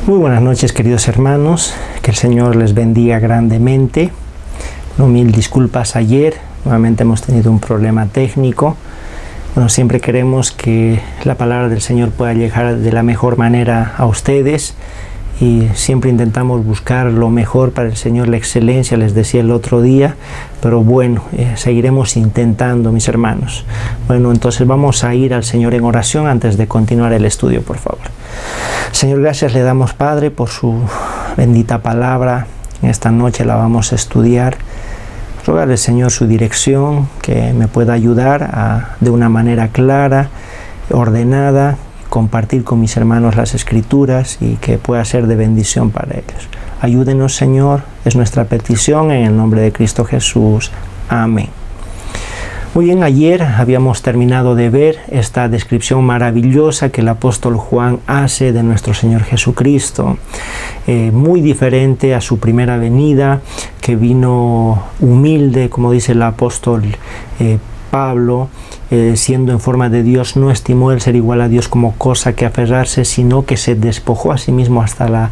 Muy buenas noches, queridos hermanos, que el Señor les bendiga grandemente. Mil disculpas ayer, nuevamente hemos tenido un problema técnico. Siempre queremos que la palabra del Señor pueda llegar de la mejor manera a ustedes y siempre intentamos buscar lo mejor para el Señor, la excelencia, les decía el otro día, pero seguiremos intentando, mis hermanos. Entonces vamos a ir al Señor en oración antes de continuar el estudio, por favor. Señor, gracias le damos, Padre, por su bendita palabra. En esta noche la vamos a estudiar. Rogarle, Señor, su dirección, que me pueda ayudar de una manera clara, ordenada, compartir con mis hermanos las Escrituras y que pueda ser de bendición para ellos. Ayúdenos, Señor, es nuestra petición en el nombre de Cristo Jesús. Amén. Muy bien, ayer habíamos terminado de ver esta descripción maravillosa que el apóstol Juan hace de nuestro Señor Jesucristo, muy diferente a su primera venida, que vino humilde, como dice el apóstol Pablo, siendo en forma de Dios, no estimó el ser igual a Dios como cosa que aferrarse, sino que se despojó a sí mismo hasta la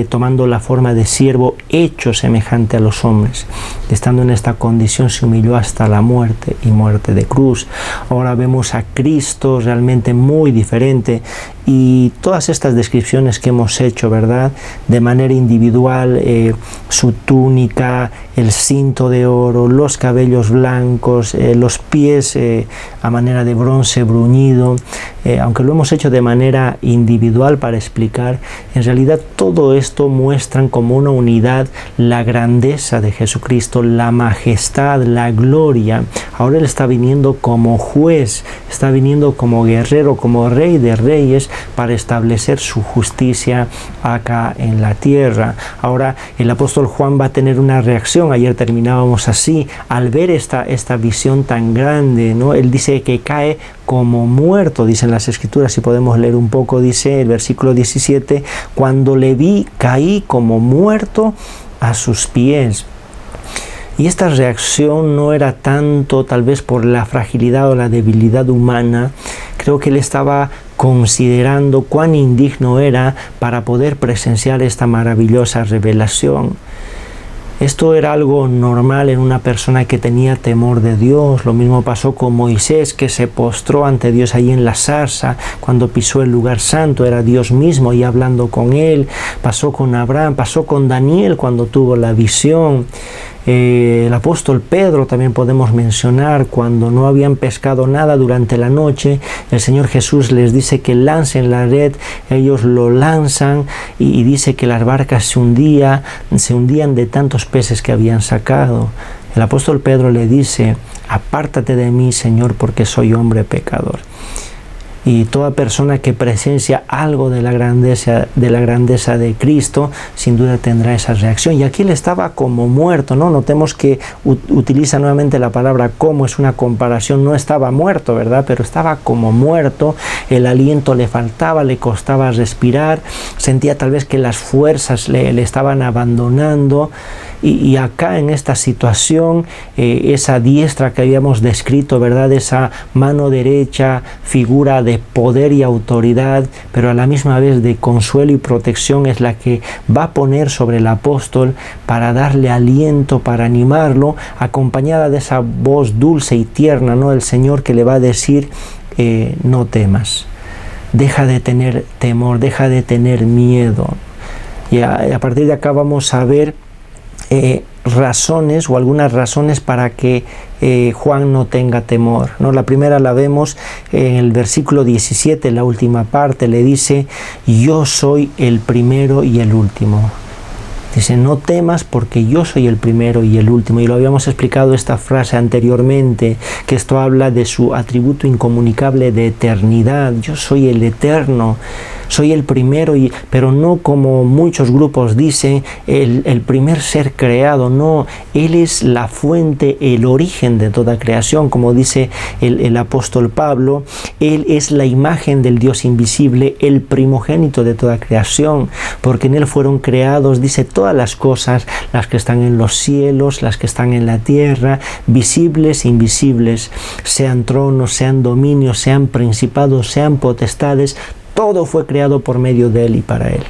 tomando la forma de siervo, hecho semejante a los hombres. Estando en esta condición se humilló hasta la muerte y muerte de cruz. Ahora vemos a Cristo realmente muy diferente, y todas estas descripciones que hemos hecho, ¿verdad? De manera individual, su túnica, el cinto de oro, los cabellos blancos, los pies a manera de bronce bruñido, aunque lo hemos hecho de manera individual para explicar, en realidad todo esto muestran como una unidad la grandeza de Jesucristo, la majestad, la gloria. Ahora Él está viniendo como juez, está viniendo como guerrero, como rey de reyes, para establecer su justicia acá en la tierra. Ahora el apóstol Juan va a tener una reacción. Ayer terminábamos así, al ver esta visión tan grande, ¿no? Él dice que cae como muerto, dicen las Escrituras. Si podemos leer un poco, dice el versículo 17, cuando le vi, caí como muerto a sus pies. Y esta reacción no era tanto tal vez por la fragilidad o la debilidad humana. Creo que él estaba considerando cuán indigno era para poder presenciar esta maravillosa revelación. Esto era algo normal en una persona que tenía temor de Dios. Lo mismo pasó con Moisés, que se postró ante Dios ahí en la zarza. Cuando pisó el lugar santo, era Dios mismo y hablando con él. Pasó con Abraham, pasó con Daniel cuando tuvo la visión. El apóstol Pedro también podemos mencionar, cuando no habían pescado nada durante la noche, el Señor Jesús les dice que lancen la red, ellos lo lanzan y dice que las barcas se hundían de tantos peces que habían sacado. El apóstol Pedro le dice: apártate de mí, Señor, porque soy hombre pecador. Y toda persona que presencia algo de la grandeza de Cristo, sin duda tendrá esa reacción. Y aquí él estaba como muerto, ¿no? Notemos que utiliza nuevamente la palabra como, es una comparación. No estaba muerto, ¿verdad? Pero estaba como muerto, el aliento le faltaba, le costaba respirar, sentía tal vez que las fuerzas le estaban abandonando. Y acá en esta situación, esa diestra que habíamos descrito, ¿verdad? Esa mano derecha, figura de poder y autoridad, pero a la misma vez de consuelo y protección, es la que va a poner sobre el apóstol para darle aliento, para animarlo, acompañada de esa voz dulce y tierna, ¿no? El Señor, que le va a decir: no temas, deja de tener temor, deja de tener miedo. Y a partir de acá vamos a ver razones o algunas razones para que Juan no tenga temor, ¿no? La primera la vemos en el versículo 17, la última parte, le dice: yo soy el primero y el último. Dice: no temas, porque yo soy el primero y el último. Y lo habíamos explicado esta frase anteriormente, que esto habla de su atributo incomunicable de eternidad. Yo soy el eterno, soy el primero, pero no como muchos grupos dicen, el primer ser creado. No, Él es la fuente, el origen de toda creación, como dice el apóstol Pablo. Él es la imagen del Dios invisible, el primogénito de toda creación, porque en Él fueron creados, dice, todas las cosas, las que están en los cielos, las que están en la tierra, visibles e invisibles, sean tronos, sean dominios, sean principados, sean potestades. todo fue creado por medio de Él y para Él.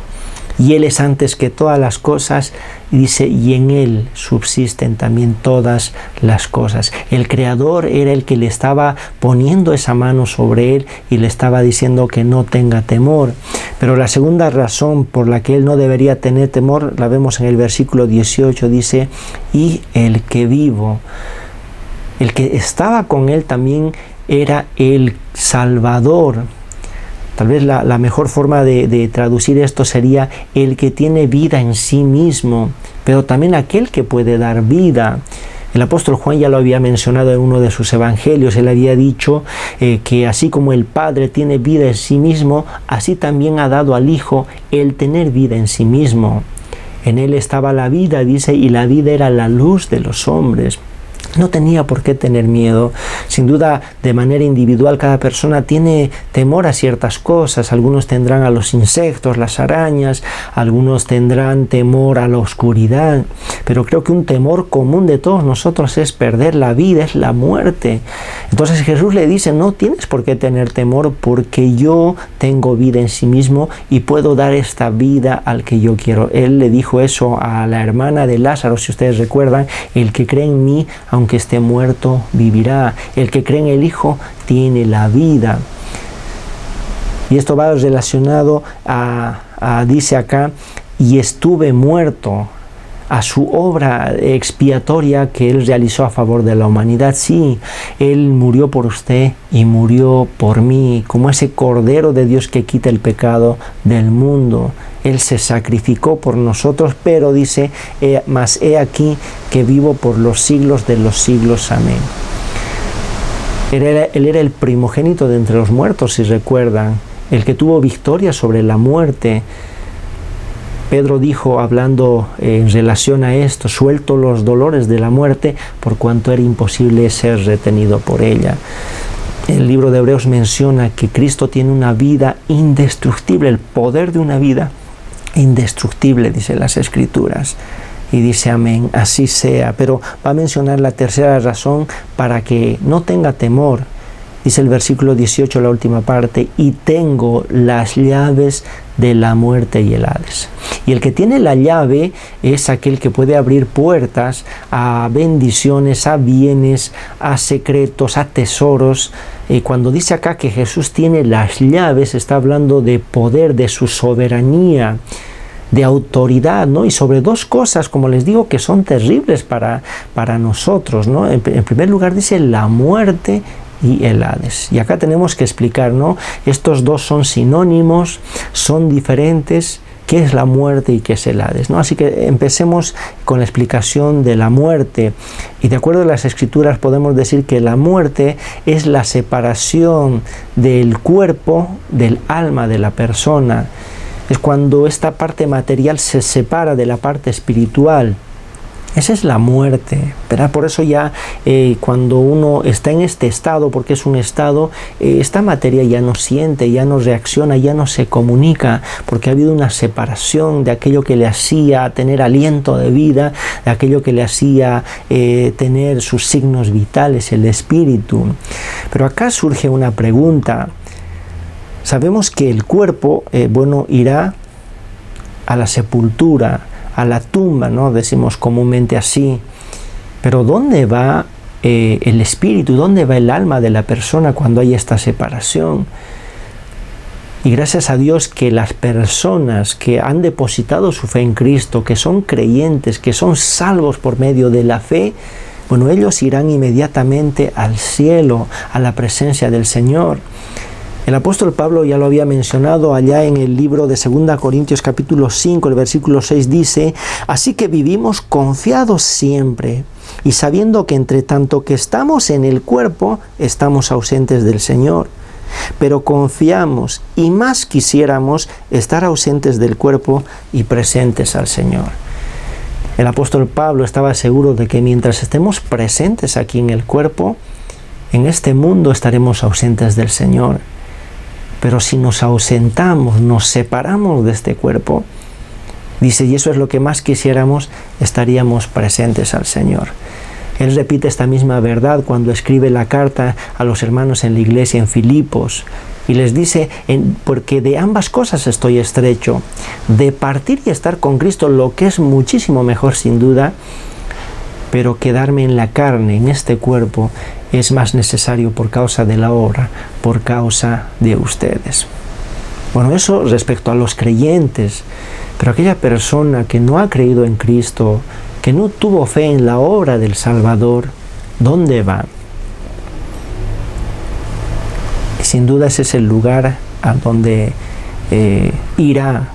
Y Él es antes que todas las cosas, y dice, y en Él subsisten también todas las cosas. El Creador era el que le estaba poniendo esa mano sobre Él y le estaba diciendo que no tenga temor. Pero la segunda razón por la que Él no debería tener temor, la vemos en el versículo 18, dice, y el que vivo, el que estaba con Él también era el Salvador. Tal vez la mejor forma de traducir esto sería el que tiene vida en sí mismo, pero también aquel que puede dar vida. El apóstol Juan ya lo había mencionado en uno de sus evangelios. Él había dicho que así como el Padre tiene vida en sí mismo, así también ha dado al Hijo el tener vida en sí mismo. En Él estaba la vida, dice, y la vida era la luz de los hombres. No tenía por qué tener miedo. Sin duda, de manera individual, cada persona tiene temor a ciertas cosas. Algunos tendrán a los insectos, las arañas, algunos tendrán temor a la oscuridad. Pero creo que un temor común de todos nosotros es perder la vida, es la muerte. Entonces Jesús le dice, no tienes por qué tener temor porque yo tengo vida en sí mismo y puedo dar esta vida al que yo quiero. Él le dijo eso a la hermana de Lázaro, si ustedes recuerdan, el que cree en mí, aunque esté muerto, vivirá. El que cree en el Hijo tiene la vida. Y esto va relacionado dice acá, y estuve muerto, a su obra expiatoria que Él realizó a favor de la humanidad. Sí, Él murió por usted y murió por mí, como ese Cordero de Dios que quita el pecado del mundo. Él se sacrificó por nosotros, pero dice, mas he aquí que vivo por los siglos de los siglos. Amén. Él era el primogénito de entre los muertos, si recuerdan, el que tuvo victoria sobre la muerte. Pedro dijo, hablando en relación a esto, suelto los dolores de la muerte por cuanto era imposible ser retenido por ella. El libro de Hebreos menciona que Cristo tiene una vida indestructible, el poder de una vida indestructible, dice las Escrituras. Y dice amén, así sea. Pero va a mencionar la tercera razón para que no tenga temor. Dice el versículo 18, la última parte, y tengo las llaves de la muerte y el Hades. Y el que tiene la llave es aquel que puede abrir puertas a bendiciones, a bienes, a secretos, a tesoros. Cuando dice acá que Jesús tiene las llaves, está hablando de poder, de su soberanía, de autoridad, ¿no? Y sobre dos cosas, como les digo, que son terribles para nosotros, ¿no? En primer lugar dice la muerte y el Hades. Y acá tenemos que explicar, ¿no? Estos dos son sinónimos, son diferentes. ¿Qué es la muerte y qué es el Hades, ¿no? Así que empecemos con la explicación de la muerte. Y de acuerdo a las Escrituras podemos decir que la muerte es la separación del cuerpo del alma de la persona. Es cuando esta parte material se separa de la parte espiritual. Esa es la muerte, ¿verdad? Por eso ya cuando uno está en este estado, porque es un estado, esta materia ya no siente, ya no reacciona, ya no se comunica, porque ha habido una separación de aquello que le hacía tener aliento de vida, de aquello que le hacía tener sus signos vitales, el espíritu. Pero acá surge una pregunta. Sabemos que el cuerpo, irá a la sepultura, a la tumba, ¿no? Decimos comúnmente así. Pero ¿dónde va el espíritu? ¿Dónde va el alma de la persona cuando hay esta separación? Y gracias a Dios que las personas que han depositado su fe en Cristo, que son creyentes, que son salvos por medio de la fe, ellos irán inmediatamente al cielo, a la presencia del Señor. El apóstol Pablo ya lo había mencionado allá en el libro de 2 Corintios capítulo 5, el versículo 6 dice, así que vivimos confiados siempre y sabiendo que entre tanto que estamos en el cuerpo, estamos ausentes del Señor. Pero confiamos y más quisiéramos estar ausentes del cuerpo y presentes al Señor. El apóstol Pablo estaba seguro de que mientras estemos presentes aquí en el cuerpo, en este mundo estaremos ausentes del Señor. Pero si nos ausentamos, nos separamos de este cuerpo, dice, y eso es lo que más quisiéramos, estaríamos presentes al Señor. Él repite esta misma verdad cuando escribe la carta a los hermanos en la iglesia en Filipos. Y les dice, porque de ambas cosas estoy estrecho, de partir y estar con Cristo, lo que es muchísimo mejor sin duda, pero quedarme en la carne, en este cuerpo, es más necesario por causa de la obra, por causa de ustedes. Bueno, eso respecto a los creyentes, pero aquella persona que no ha creído en Cristo, que no tuvo fe en la obra del Salvador, ¿dónde va? Sin duda ese es el lugar a donde irá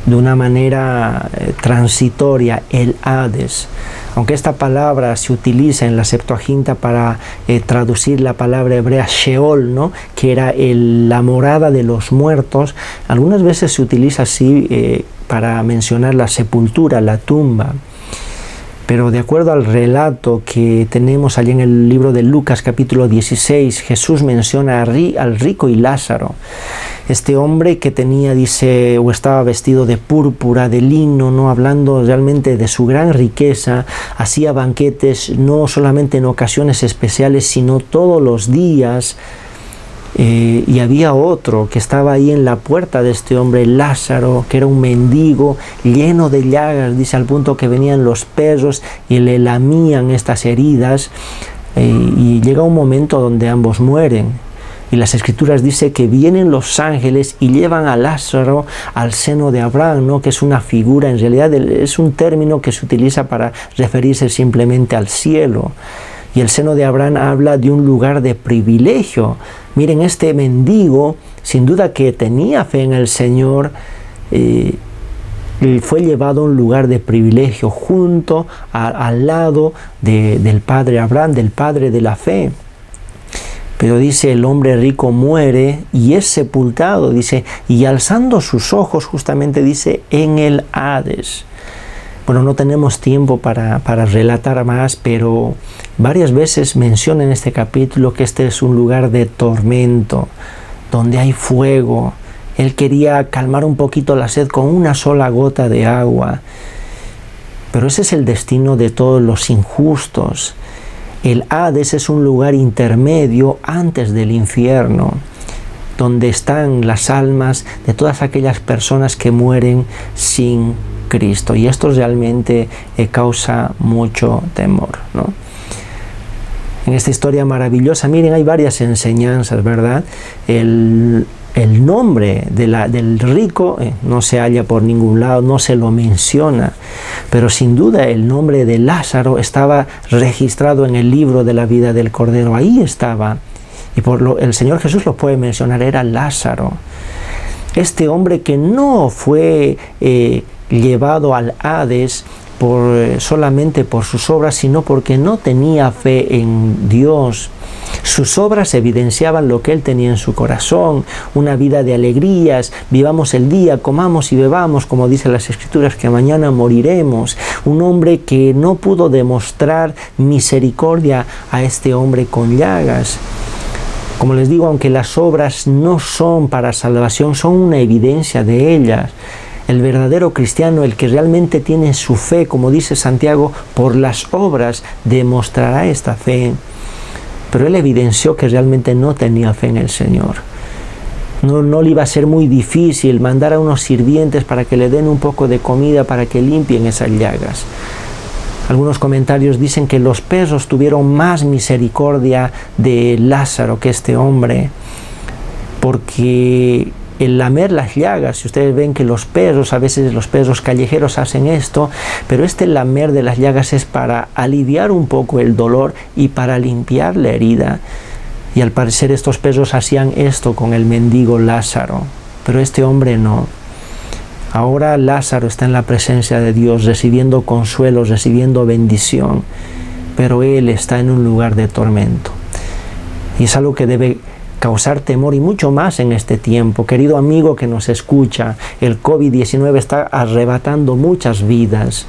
de una manera transitoria, el Hades. Aunque esta palabra se utiliza en la Septuaginta para traducir la palabra hebrea Sheol, ¿no?, que era la morada de los muertos, algunas veces se utiliza así para mencionar la sepultura, la tumba. Pero de acuerdo al relato que tenemos allí en el libro de Lucas capítulo 16, Jesús menciona al rico y Lázaro. Este hombre que tenía, dice, o estaba vestido de púrpura, de lino, ¿no?, hablando realmente de su gran riqueza, hacía banquetes no solamente en ocasiones especiales, sino todos los días. Y había otro que estaba ahí en la puerta de este hombre, Lázaro, que era un mendigo lleno de llagas, dice, al punto que venían los perros y le lamían estas heridas, y llega un momento donde ambos mueren. Y las Escrituras dice que vienen los ángeles y llevan a Lázaro al seno de Abraham, ¿no?, que es una figura, en realidad es un término que se utiliza para referirse simplemente al cielo. Y el seno de Abraham habla de un lugar de privilegio. Miren, este mendigo, sin duda que tenía fe en el Señor, fue llevado a un lugar de privilegio junto al lado del padre Abraham, del padre de la fe. Pero dice, el hombre rico muere y es sepultado, dice, y alzando sus ojos, justamente dice, en el Hades. Bueno, no tenemos tiempo para relatar más, pero varias veces menciona en este capítulo que este es un lugar de tormento, donde hay fuego. Él quería calmar un poquito la sed con una sola gota de agua. Pero ese es el destino de todos los injustos. El Hades es un lugar intermedio antes del infierno, donde están las almas de todas aquellas personas que mueren sin Cristo, y esto realmente causa mucho temor, ¿no? En esta historia maravillosa, miren, hay varias enseñanzas, ¿verdad? El nombre del rico no se halla por ningún lado, no se lo menciona, pero sin duda el nombre de Lázaro estaba registrado en el libro de la vida del Cordero, ahí estaba, y el Señor Jesús lo puede mencionar, era Lázaro. Este hombre que no fue llevado al Hades solamente por sus obras, sino porque no tenía fe en Dios. Sus obras evidenciaban lo que él tenía en su corazón, una vida de alegrías, vivamos el día, comamos y bebamos, como dicen las Escrituras, que mañana moriremos. Un hombre que no pudo demostrar misericordia a este hombre con llagas. Como les digo, aunque las obras no son para salvación, son una evidencia de ellas. El verdadero cristiano, el que realmente tiene su fe, como dice Santiago, por las obras demostrará esta fe. Pero él evidenció que realmente no tenía fe en el Señor. No le iba a ser muy difícil mandar a unos sirvientes para que le den un poco de comida para que limpien esas llagas. Algunos comentarios dicen que los perros tuvieron más misericordia de Lázaro que este hombre, porque el lamer las llagas, si ustedes ven que los perros, a veces los perros callejeros hacen esto, pero este lamer de las llagas es para aliviar un poco el dolor y para limpiar la herida. Y al parecer estos perros hacían esto con el mendigo Lázaro, pero este hombre no. Ahora Lázaro está en la presencia de Dios, recibiendo consuelo, recibiendo bendición, pero él está en un lugar de tormento. Y es algo que debe causar temor, y mucho más en este tiempo. Querido amigo que nos escucha, el COVID-19 está arrebatando muchas vidas.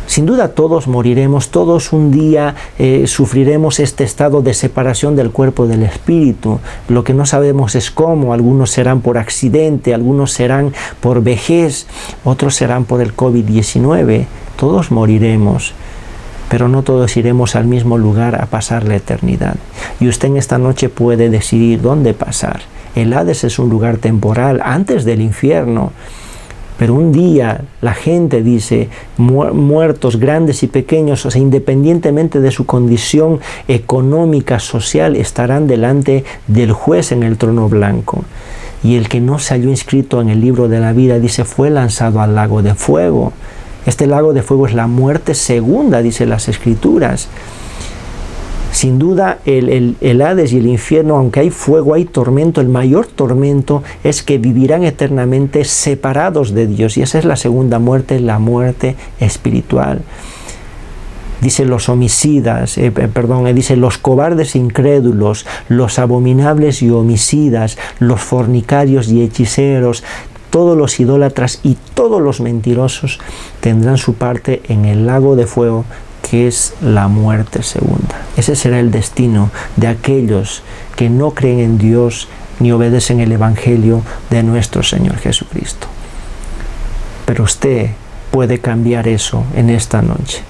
Sin duda todos moriremos, todos un día sufriremos este estado de separación del cuerpo y del espíritu. Lo que no sabemos es cómo. Algunos serán por accidente, algunos serán por vejez, otros serán por el COVID-19. Todos moriremos, pero no todos iremos al mismo lugar a pasar la eternidad. Y usted en esta noche puede decidir dónde pasar, El Hades es un lugar temporal, antes del infierno. Pero un día la gente, dice, muertos grandes y pequeños, o sea, independientemente de su condición económica, social, estarán delante del juez en el trono blanco. Y el que no se halló inscrito en el libro de la vida, dice, fue lanzado al lago de fuego. Este lago de fuego es la muerte segunda, dice las Escrituras. Sin duda, el Hades y el infierno, aunque hay fuego, hay tormento, el mayor tormento es que vivirán eternamente separados de Dios. Y esa es la segunda muerte, la muerte espiritual. Dice los homicidas, dice los cobardes incrédulos, los abominables y homicidas, los fornicarios y hechiceros, todos los idólatras y todos los mentirosos tendrán su parte en el lago de fuego, que es la muerte segunda. Ese será el destino de aquellos que no creen en Dios ni obedecen el Evangelio de nuestro Señor Jesucristo. Pero usted puede cambiar eso en esta noche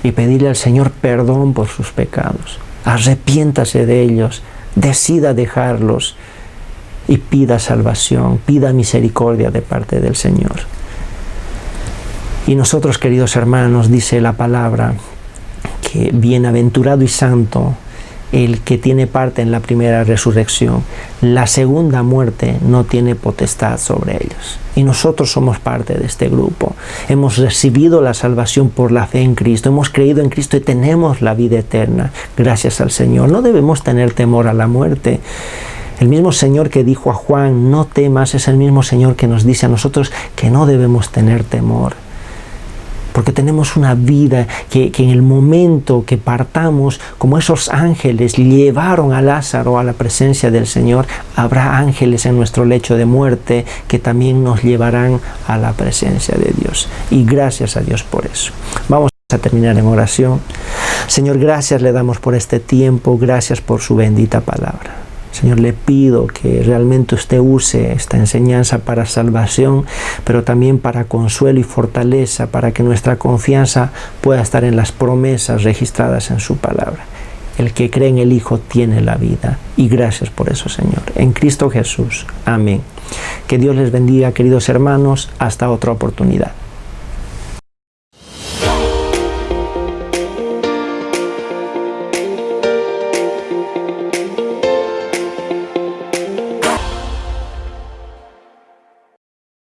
y pedirle al Señor perdón por sus pecados. Arrepiéntase de ellos, decida dejarlos y pida salvación, pida misericordia de parte del Señor. Y nosotros, queridos hermanos, dice la palabra, que bienaventurado y santo el que tiene parte en la primera resurrección. La segunda muerte no tiene potestad sobre ellos. Y nosotros somos parte de este grupo. Hemos recibido la salvación por la fe en Cristo. Hemos creído en Cristo y tenemos la vida eterna. Gracias al Señor. No debemos tener temor a la muerte. El mismo Señor que dijo a Juan, no temas, es el mismo Señor que nos dice a nosotros que no debemos tener temor. Porque tenemos una vida que en el momento que partamos, como esos ángeles llevaron a Lázaro a la presencia del Señor, habrá ángeles en nuestro lecho de muerte que también nos llevarán a la presencia de Dios. Y gracias a Dios por eso. Vamos a terminar en oración. Señor, gracias le damos por este tiempo, gracias por su bendita palabra. Señor, le pido que realmente usted use esta enseñanza para salvación, pero también para consuelo y fortaleza, para que nuestra confianza pueda estar en las promesas registradas en su palabra. El que cree en el Hijo tiene la vida. Y gracias por eso, Señor. En Cristo Jesús. Amén. Que Dios les bendiga, queridos hermanos. Hasta otra oportunidad.